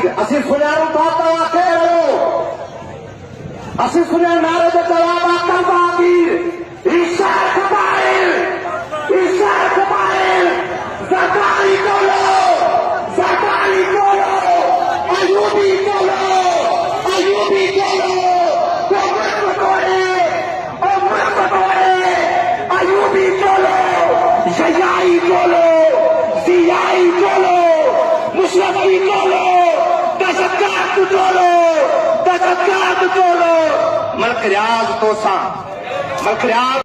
असि सुनिया बात आखे असि सुनिया नारे जो जवाब आता बाकी ईशा कबाइल सरकारी बोलो अयूबी बोलो अयूबी बोलो जयाई बोलो सियाई बोलो मुशरफी बोलो दशकात बोलो मलक रियाज तो सा मलक रियाज